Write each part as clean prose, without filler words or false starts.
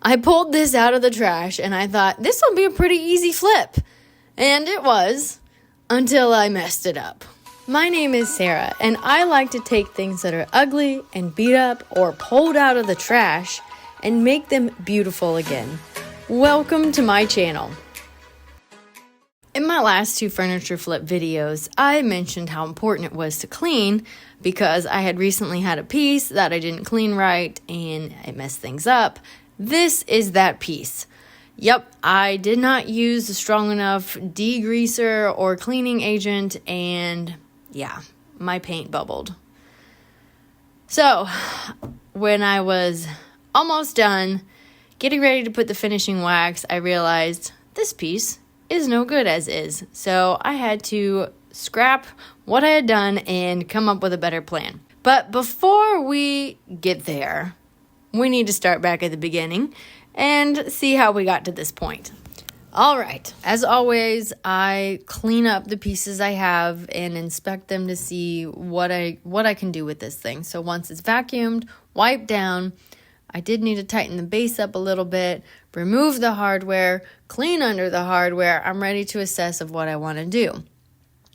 I pulled this out of the trash and I thought this will be a pretty easy flip. And it was, until I messed it up. My name is Sarah, and I like to take things that are ugly and beat up or pulled out of the trash and make them beautiful again. Welcome to my channel. In my last 2 furniture flip videos, I mentioned how important it was to clean because I had recently had a piece that I didn't clean right and it messed things up. This is that piece. Yep, I did not use a strong enough degreaser or cleaning agent, and yeah, my paint bubbled. So, when I was almost done getting ready to put the finishing wax, I realized this piece is no good as is. So, I had to scrap what I had done and come up with a better plan. But before we get there, we need to start back at the beginning and see how we got to this point. All right, as always, I clean up the pieces I have and inspect them to see what I can do with this thing. So once it's vacuumed, wiped down, I did need to tighten the base up a little bit, remove the hardware, clean under the hardware. I'm ready to assess of what I want to do.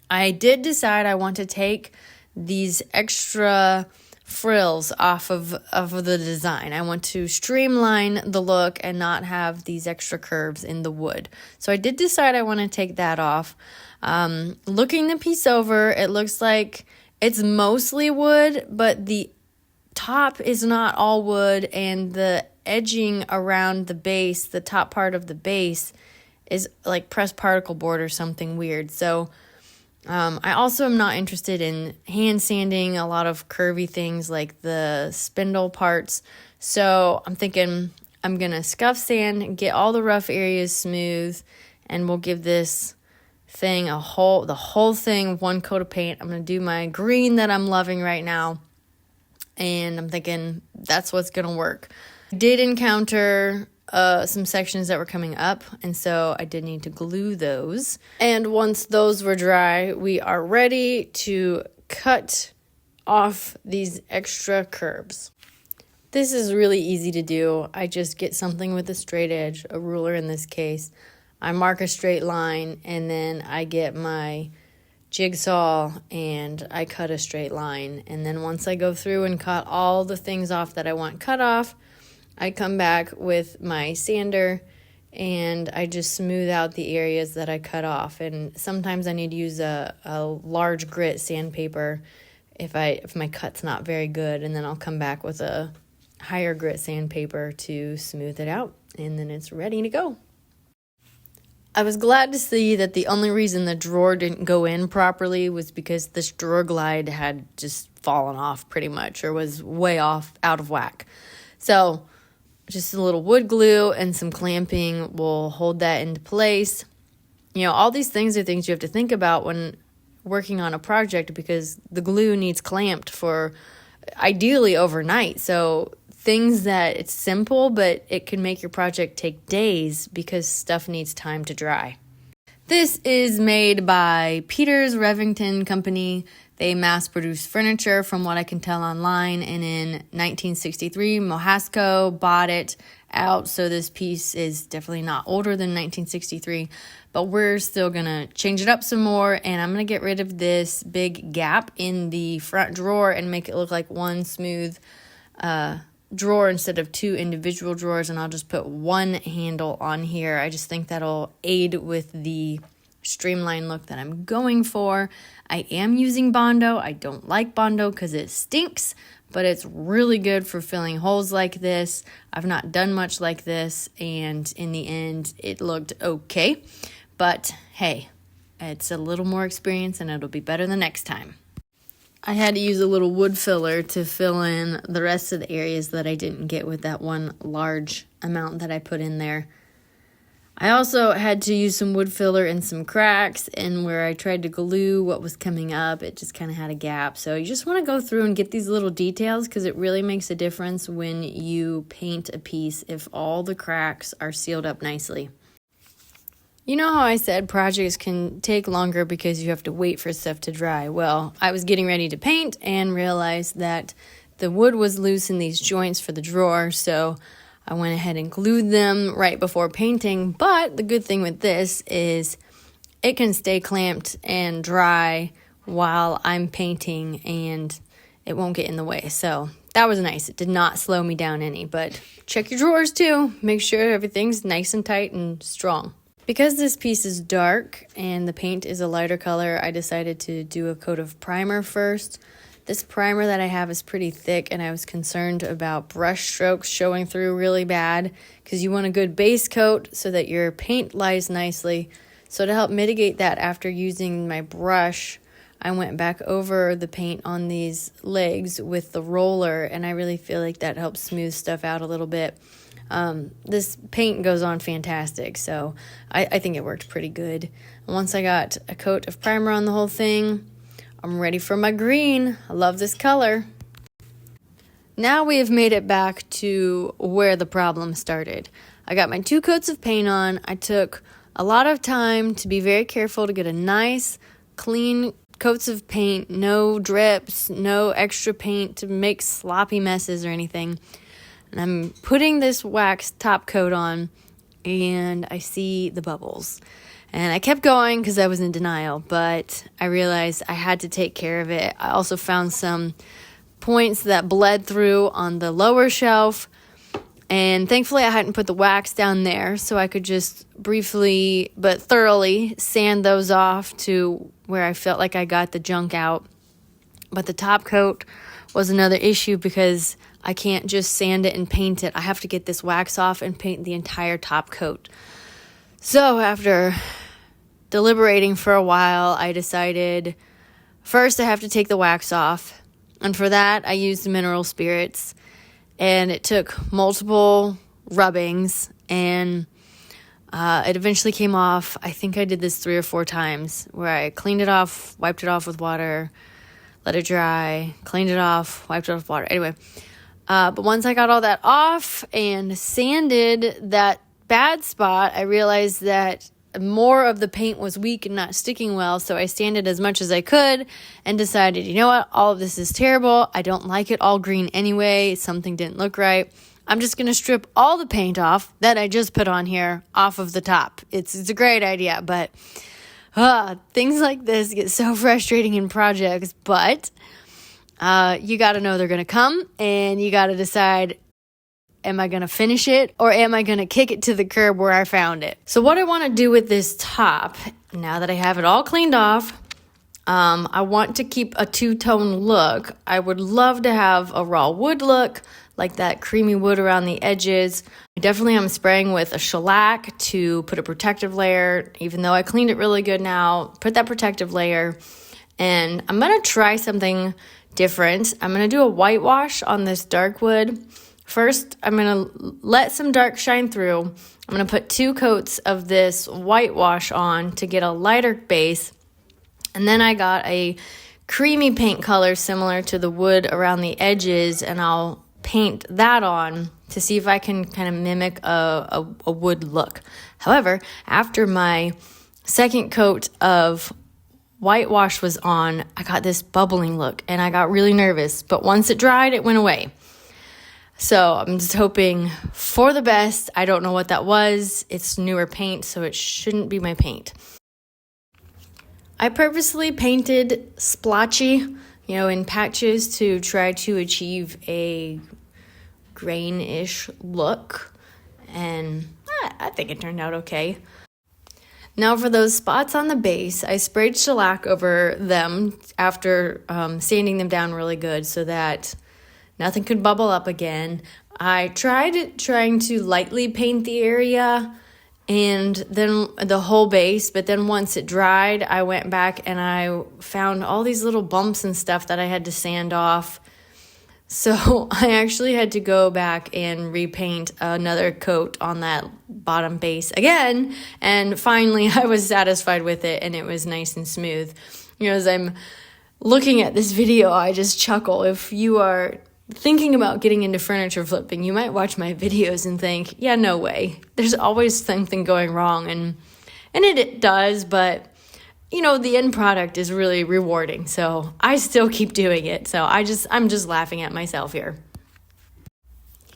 I did decide I want to take these extra frills off of the design. I want to streamline the look and not have these extra curves in the wood. So I did decide I want to take that off. Looking the piece over, it looks like it's mostly wood, but the top is not all wood, and the edging around the base, the top part of the base, is like pressed particle board or something weird. So I also am not interested in hand sanding a lot of curvy things like the spindle parts. So I'm thinking I'm going to scuff sand and get all the rough areas smooth, and we'll give this thing the whole thing one coat of paint. I'm going to do my green that I'm loving right now, and I'm thinking that's what's going to work. I did encounter some sections that were coming up, and so I did need to glue those. And once those were dry, we are ready to cut off these extra curbs. This is really easy to do. I just get something with a straight edge, a ruler in this case. I mark a straight line, and then I get my jigsaw and I cut a straight line. And then once I go through and cut all the things off that I want cut off, I come back with my sander and I just smooth out the areas that I cut off. And sometimes I need to use a large grit sandpaper if my cut's not very good, and then I'll come back with a higher grit sandpaper to smooth it out, and then it's ready to go. I was glad to see that the only reason the drawer didn't go in properly was because this drawer glide had just fallen off pretty much, or was way off, out of whack. So just a little wood glue and some clamping will hold that into place. You know, all these things are things you have to think about when working on a project, because the glue needs clamped for ideally overnight. So things that it's simple, but it can make your project take days because stuff needs time to dry. This is made by Peter's Revington Company. They mass-produce furniture from what I can tell online, and in 1963, Mohasco bought it out, so this piece is definitely not older than 1963, but we're still going to change it up some more, and I'm going to get rid of this big gap in the front drawer and make it look like one smooth drawer instead of 2 individual drawers, and I'll just put one handle on here. I just think that'll aid with the streamlined look that I'm going for. I am using Bondo. I don't like Bondo because it stinks, but it's really good for filling holes like this. I've not done much like this, and in the end, it looked okay. But hey, it's a little more experience, and it'll be better the next time. I had to use a little wood filler to fill in the rest of the areas that I didn't get with that one large amount that I put in there. I also had to use some wood filler in some cracks, and where I tried to glue what was coming up, it just kind of had a gap. So you just want to go through and get these little details, because it really makes a difference when you paint a piece if all the cracks are sealed up nicely. You know how I said projects can take longer because you have to wait for stuff to dry? Well, I was getting ready to paint and realized that the wood was loose in these joints for the drawer, so I went ahead and glued them right before painting, but the good thing with this is it can stay clamped and dry while I'm painting and it won't get in the way. So that was nice. It did not slow me down any, but check your drawers too. Make sure everything's nice and tight and strong. Because this piece is dark and the paint is a lighter color, I decided to do a coat of primer first. This primer that I have is pretty thick, and I was concerned about brush strokes showing through really bad because you want a good base coat so that your paint lies nicely. So to help mitigate that, after using my brush, I went back over the paint on these legs with the roller, and I really feel like that helps smooth stuff out a little bit. This paint goes on fantastic, so I think it worked pretty good. And once I got a coat of primer on the whole thing, I'm ready for my green. I love this color. Now we have made it back to where the problem started. I got my 2 coats of paint on. I took a lot of time to be very careful to get a nice, clean coats of paint, no drips, no extra paint to make sloppy messes or anything. And I'm putting this wax top coat on, and I see the bubbles. And I kept going because I was in denial, but I realized I had to take care of it. I also found some points that bled through on the lower shelf, and thankfully I hadn't put the wax down there, so I could just briefly but thoroughly sand those off to where I felt like I got the junk out. But the top coat was another issue because I can't just sand it and paint it. I have to get this wax off and paint the entire top coat. So after deliberating for a while, I decided first I have to take the wax off. And for that, I used mineral spirits. And it took multiple rubbings, and it eventually came off. I think I did this 3 or 4 times, where I cleaned it off, wiped it off with water, let it dry, cleaned it off, wiped it off with water. Anyway, but once I got all that off and sanded that bad spot, I realized that more of the paint was weak and not sticking well, so I sanded as much as I could and decided, you know what, all of this is terrible. I don't like it all green anyway. Something didn't look right. I'm just going to strip all the paint off that I just put on here off of the top. It's a great idea, but things like this get so frustrating in projects, but you got to know they're going to come, and you got to decide, am I going to finish it, or am I going to kick it to the curb where I found it? So what I want to do with this top, now that I have it all cleaned off, I want to keep a 2-tone look. I would love to have a raw wood look, like that creamy wood around the edges. I definitely am spraying with a shellac to put a protective layer, even though I cleaned it really good now. Put that protective layer, and I'm going to try something different. I'm going to do a whitewash on this dark wood. First, I'm going to let some dark shine through. I'm going to put 2 coats of this whitewash on to get a lighter base. And then I got a creamy paint color similar to the wood around the edges, and I'll paint that on to see if I can kind of mimic a wood look. However, after my second coat of whitewash was on, I got this bubbling look, and I got really nervous. But once it dried, it went away. So I'm just hoping for the best. I don't know what that was. It's newer paint, so it shouldn't be my paint. I purposely painted splotchy, in patches to try to achieve a grain-ish look. And I think it turned out okay. Now for those spots on the base, I sprayed shellac over them after sanding them down really good so that nothing could bubble up again. I tried trying to lightly paint the area and then the whole base, but then once it dried, I went back and I found all these little bumps and stuff that I had to sand off. So I actually had to go back and repaint another coat on that bottom base again, and finally I was satisfied with it, and it was nice and smooth. As I'm looking at this video, I just chuckle. If you are thinking about getting into furniture flipping, you might watch my videos and think, yeah, no way. There's always something going wrong, and it does, but the end product is really rewarding, so I still keep doing it. So I'm just laughing at myself here.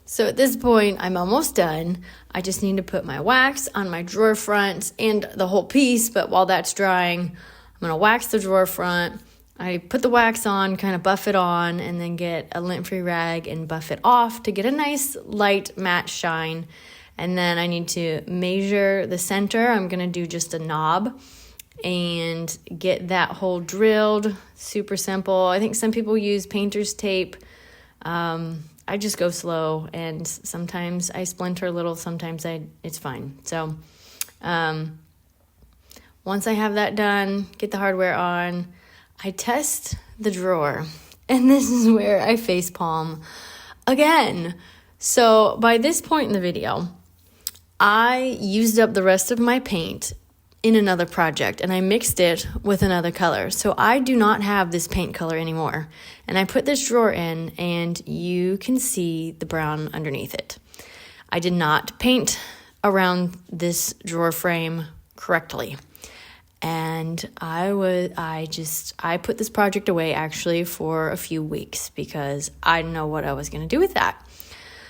So at this point, I'm almost done. I just need to put my wax on my drawer front and the whole piece, but while that's drying, I'm going to wax the drawer front. I put the wax on, kind of buff it on, and then get a lint-free rag and buff it off to get a nice light matte shine. And then I need to measure the center. I'm going to do just a knob and get that hole drilled. Super simple. I think some people use painter's tape. I just go slow, and sometimes I splinter a little, sometimes it's fine. So once I have that done, get the hardware on, I test the drawer, and this is where I facepalm again. So by this point in the video, I used up the rest of my paint in another project, and I mixed it with another color. So I do not have this paint color anymore. And I put this drawer in, and you can see the brown underneath it. I did not paint around this drawer frame correctly. And I put this project away actually for a few weeks because I didn't know what I was going to do with that.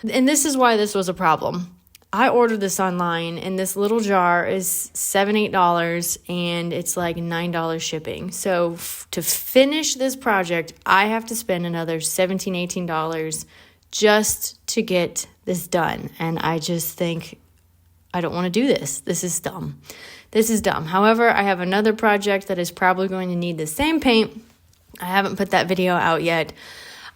And this is why this was a problem. I ordered this online, and this little jar is $7-8, and it's like $9 shipping. So to finish this project, I have to spend another $17-18 just to get this done. And I just think, I don't want to do this. This is dumb. This is dumb. However, I have another project that is probably going to need the same paint. I haven't put that video out yet.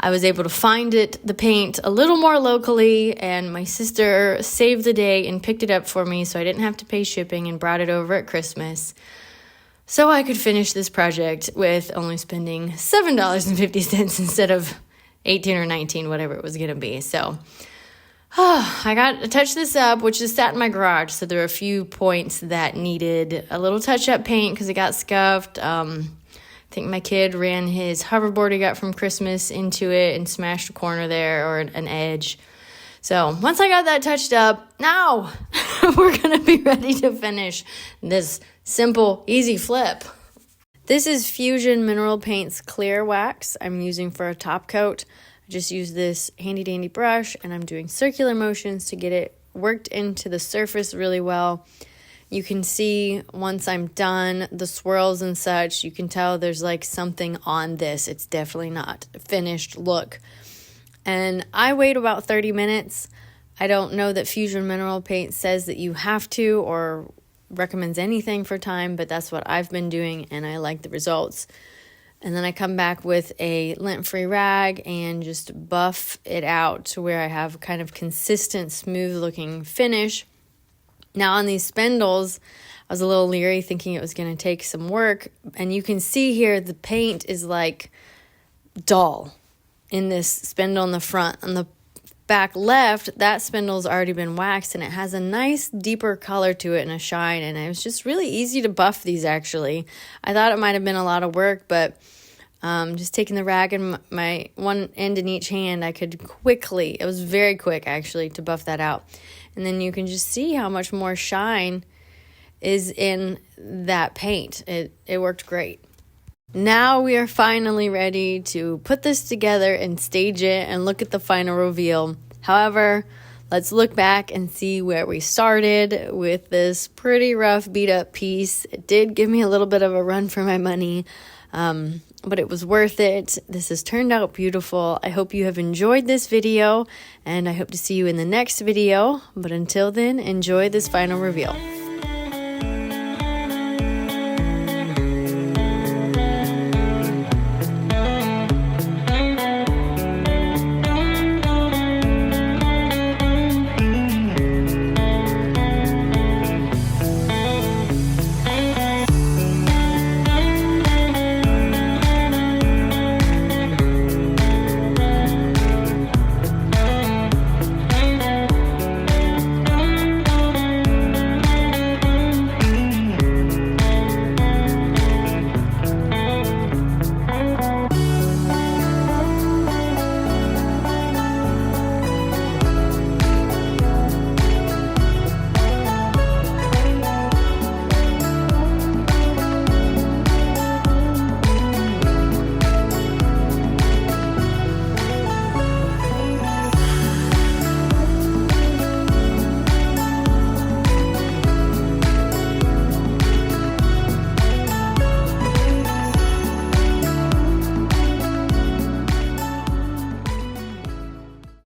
I was able to find the paint a little more locally, and my sister saved the day and picked it up for me so I didn't have to pay shipping and brought it over at Christmas. So I could finish this project with only spending $7.50 instead of $18 or $19, whatever it was going to be. So I got to touch this up, which is sat in my garage. So there are a few points that needed a little touch-up paint because it got scuffed. I think my kid ran his hoverboard he got from Christmas into it and smashed a corner there or an edge. So once I got that touched up, now we're going to be ready to finish this simple, easy flip. This is Fusion Mineral Paint's clear wax I'm using for a top coat. I just use this handy dandy brush, and I'm doing circular motions to get it worked into the surface really well. You can see once I'm done, the swirls and such, you can tell there's like something on this. It's definitely not a finished look. And I wait about 30 minutes. I don't know that Fusion Mineral Paint says that you have to or recommends anything for time, but that's what I've been doing, and I like the results. And then I come back with a lint-free rag and just buff it out to where I have kind of consistent, smooth-looking finish. Now on these spindles, I was a little leery thinking it was going to take some work. And you can see here the paint is like dull in this spindle in the front. On the back left, that spindle's already been waxed, and it has a nice deeper color to it and a shine. And it was just really easy to buff these actually. I thought it might have been a lot of work, but just taking the rag and my one end in each hand, I could quickly, it was very quick actually to buff that out. And then you can just see how much more shine is in that paint. It worked great. Now we are finally ready to put this together and stage it and look at the final reveal. However, let's look back and see where we started with this pretty rough beat up piece. It did give me a little bit of a run for my money, but it was worth it. This has turned out beautiful. I hope you have enjoyed this video, and I hope to see you in the next video. But until then, enjoy this final reveal.